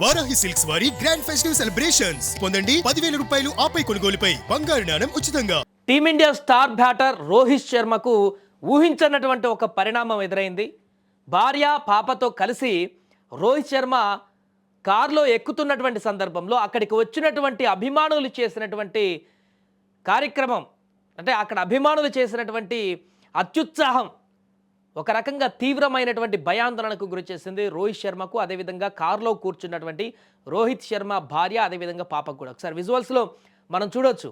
Varahi silks వారి grand festive celebrations పొందండి 10,000 రూపాయలు ఆపై కొనుగోలుపై బంగారు నాణెం ఉచితంగా. టీమిండియా స్టార్ బ్యాటర్ రోహిత్ శర్మకు ఊహించనటువంటి ఒక పరిణామం ఎదురైంది. భార్య పాపతో కలిసి రోహిత్ శర్మ కారులో ఎక్కుతున్నటువంటి సందర్భంలో అక్కడికి వచ్చినటువంటి అభిమానులు చేసినటువంటి కార్యక్రమం, అంటే అక్కడ అభిమానులు చేసినటువంటి అత్యుత్సాహం ఒక రకంగా తీవ్రమైనటువంటి భయాందోళనకు గురి చేసింది రోహిత్ శర్మకు, అదేవిధంగా కారులో కూర్చున్నటువంటి రోహిత్ శర్మ భార్య, అదేవిధంగా పాపకు కూడా. ఒకసారి విజువల్స్లో మనం చూడొచ్చు.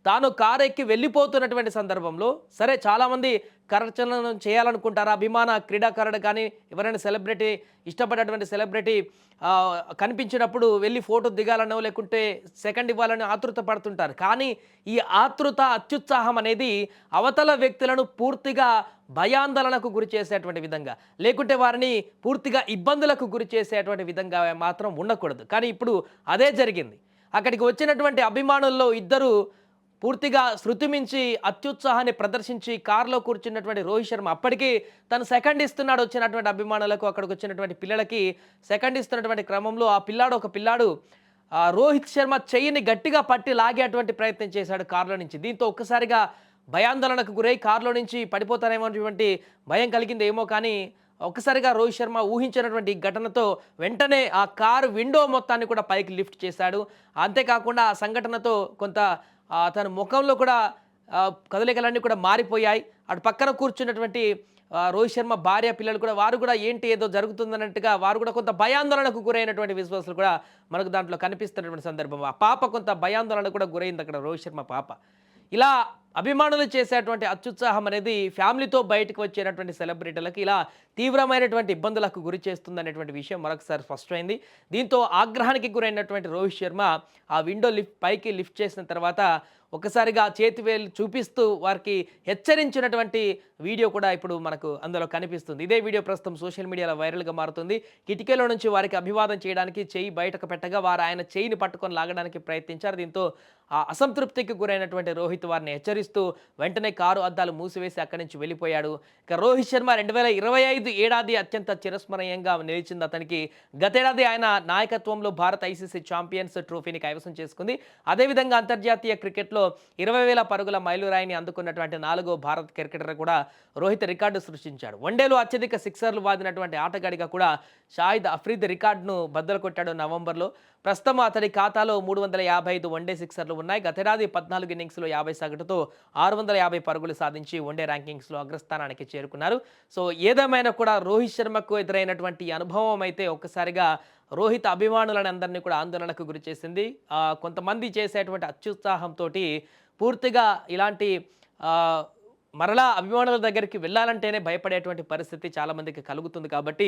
తాను కారు ఎక్కి వెళ్ళిపోతున్నటువంటి సందర్భంలో సరే చాలామంది కరచలనం చేయాలనుకుంటారు. అభిమాన క్రీడాకారుడు కానీ ఎవరైనా సెలబ్రిటీ, ఇష్టపడేటువంటి సెలబ్రిటీ కనిపించినప్పుడు వెళ్ళి ఫోటో దిగాలనో లేకుంటే సెకండ్ ఇవ్వాలని ఆతృత పడుతుంటారు. కానీ ఈ ఆతృత, అత్యుత్సాహం అనేది అవతల వ్యక్తులను పూర్తిగా భయాందోళనకు గురి చేసేటువంటి విధంగా, లేకుంటే వారిని పూర్తిగా ఇబ్బందులకు గురి చేసేటువంటి విధంగా మాత్రం ఉండకూడదు. కానీ ఇప్పుడు అదే జరిగింది. అక్కడికి వచ్చినటువంటి అభిమానుల్లో ఇద్దరు పూర్తిగా శృతి మించి అత్యుత్సాహాన్ని ప్రదర్శించి కారులో కూర్చున్నటువంటి రోహిత్ శర్మ అప్పటికీ తను సెకండ్ ఇస్తున్నాడు వచ్చినటువంటి అభిమానులకు, అక్కడికి వచ్చినటువంటి పిల్లలకి సెకండ్ ఇస్తున్నటువంటి క్రమంలో ఒక పిల్లాడు రోహిత్ శర్మ చెయ్యిని గట్టిగా పట్టి లాగేటువంటి ప్రయత్నం చేశాడు కారులో నుంచి. దీంతో ఒక్కసారిగా భయాందోళనకు గురై కారులో నుంచి పడిపోతారేమో అనేటువంటి భయం కలిగింది ఏమో, కానీ ఒక్కసారిగా రోహిత్ శర్మ ఊహించినటువంటి ఘటనతో వెంటనే ఆ కారు విండో మొత్తాన్ని కూడా పైకి లిఫ్ట్ చేశాడు. అంతేకాకుండా ఆ సంఘటనతో కొంత తన ముఖంలో కూడా కదలికలన్నీ కూడా మారిపోయాయి. అటు పక్కన కూర్చున్నటువంటి రోహిత్ శర్మ భార్య, పిల్లలు కూడా వారు కూడా ఏంటి ఏదో జరుగుతుందన్నట్టుగా వారు కూడా కొంత భయాందోళనకు గురైనటువంటి విశ్వాసాలు కూడా మనకు దాంట్లో కనిపిస్తున్నటువంటి సందర్భం. ఆ పాప కొంత భయాందోళనకు కూడా గురైంది అక్కడ రోహిత్ శర్మ పాప. ఇలా అభిమానులు చేసేటువంటి అత్యుత్సాహం అనేది ఫ్యామిలీతో బయటకు వచ్చేటటువంటి సెలబ్రిటీలకు ఇలా తీవ్రమైనటువంటి ఇబ్బందులకు గురి చేస్తుందనేటువంటి విషయం మరొకసారి స్పష్టమైంది. దీంతో ఆగ్రహానికి గురైనటువంటి రోహిత్ శర్మ ఆ విండో పైకి లిఫ్ట్ చేసిన తర్వాత ఒకసారిగా చేతివేలు చూపిస్తూ వారికి హెచ్చరించినటువంటి వీడియో కూడా ఇప్పుడు మనకు అందులో కనిపిస్తుంది. ఇదే వీడియో ప్రస్తుతం సోషల్ మీడియాలో వైరల్గా మారుతుంది. కిటికీలో నుంచి వారికి అభివాదం చేయడానికి చెయ్యి బయటకు పెట్టగా వారు ఆయన చెయ్యిని పట్టుకొని లాగడానికి ప్రయత్నించారు. దీంతో ఆ అసంతృప్తికి గురైనటువంటి రోహిత్ వారిని హెచ్చరిస్తూ వెంటనే కారు అద్దాలు మూసివేసి అక్కడి నుంచి వెళ్ళిపోయాడు. ఇక రోహిత్ శర్మ 2025 ఏడాది అత్యంత చిరస్మరణీయంగా నిలిచింది అతనికి. గతేడాది ఆయన నాయకత్వంలో భారత్ ఐసీసీ ఛాంపియన్స్ ట్రోఫీని కైవసం చేసుకుంది. అదేవిధంగా అంతర్జాతీయ క్రికెట్లో 20,000 పరుగుల మైలురాయిని అందుకున్నటువంటి 4వ భారత క్రికెటర్ కూడా రోహిత్ రికార్డు సృష్టించాడు. వన్డేలో అత్యధిక సిక్సర్లు వాదినటువంటి ఆటగాడిగా కూడా షాహిద్ అఫ్రీద్ రికార్డును బద్దలు కొట్టాడు నవంబర్లో. ప్రస్తుతం అతడి ఖాతాలో 355 వన్డే సిక్సర్లు ఉన్నాయి. గతేడాది 14 ఇన్నింగ్స్లో 50 సగటుతో 650 పరుగులు సాధించి వన్డే ర్యాంకింగ్స్లో అగ్రస్థానానికి చేరుకున్నారు. సో ఏదేమైనా కూడా రోహిత్ శర్మకు ఎదురైనటువంటి అనుభవం అయితే ఒక్కసారిగా రోహిత్ అభిమానులని అందరినీ కూడా ఆందోళనకు గురి చేసింది. కొంతమంది చేసేటువంటి అత్యుత్సాహంతో పూర్తిగా ఇలాంటి మరలా అభిమానుల దగ్గరికి వెళ్ళాలంటేనే భయపడేటువంటి పరిస్థితి చాలామందికి కలుగుతుంది. కాబట్టి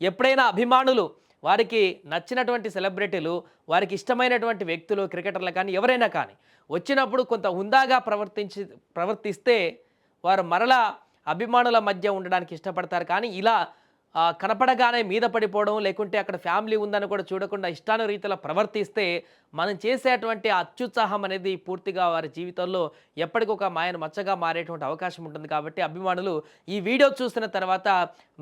ఎప్పుడైనా అభిమానులు వారికి నచ్చినటువంటి సెలబ్రిటీలు, వారికి ఇష్టమైనటువంటి వ్యక్తులు, క్రికెటర్లు కానీ ఎవరైనా కానీ వచ్చినప్పుడు కొంత హుందాగా ప్రవర్తిస్తే వారు మరలా అభిమానుల మధ్య ఉండడానికి ఇష్టపడతారు. కానీ ఇలా కనపడగానే మీద పడిపోవడం, లేకుంటే అక్కడ ఫ్యామిలీ ఉందని కూడా చూడకుండా ఇష్టానురీతిలో ప్రవర్తిస్తే మనం చేసేటువంటి అత్యుత్సాహం అనేది పూర్తిగా వారి జీవితంలో ఎప్పటికొక మాయను మచ్చగా మారేటువంటి అవకాశం ఉంటుంది. కాబట్టి అభిమానులు ఈ వీడియో చూసిన తర్వాత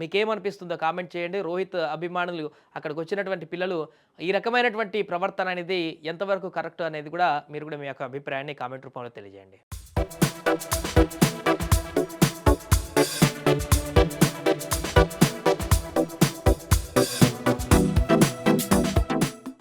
మీకేమనిపిస్తుందో కామెంట్ చేయండి. రోహిత్ అభిమానులు అక్కడికి వచ్చినటువంటి పిల్లలు ఈ రకమైనటువంటి ప్రవర్తన అనేది ఎంతవరకు కరెక్ట్ అనేది కూడా మీరు కూడా మీ యొక్క అభిప్రాయాన్ని కామెంట్ రూపంలో తెలియజేయండి.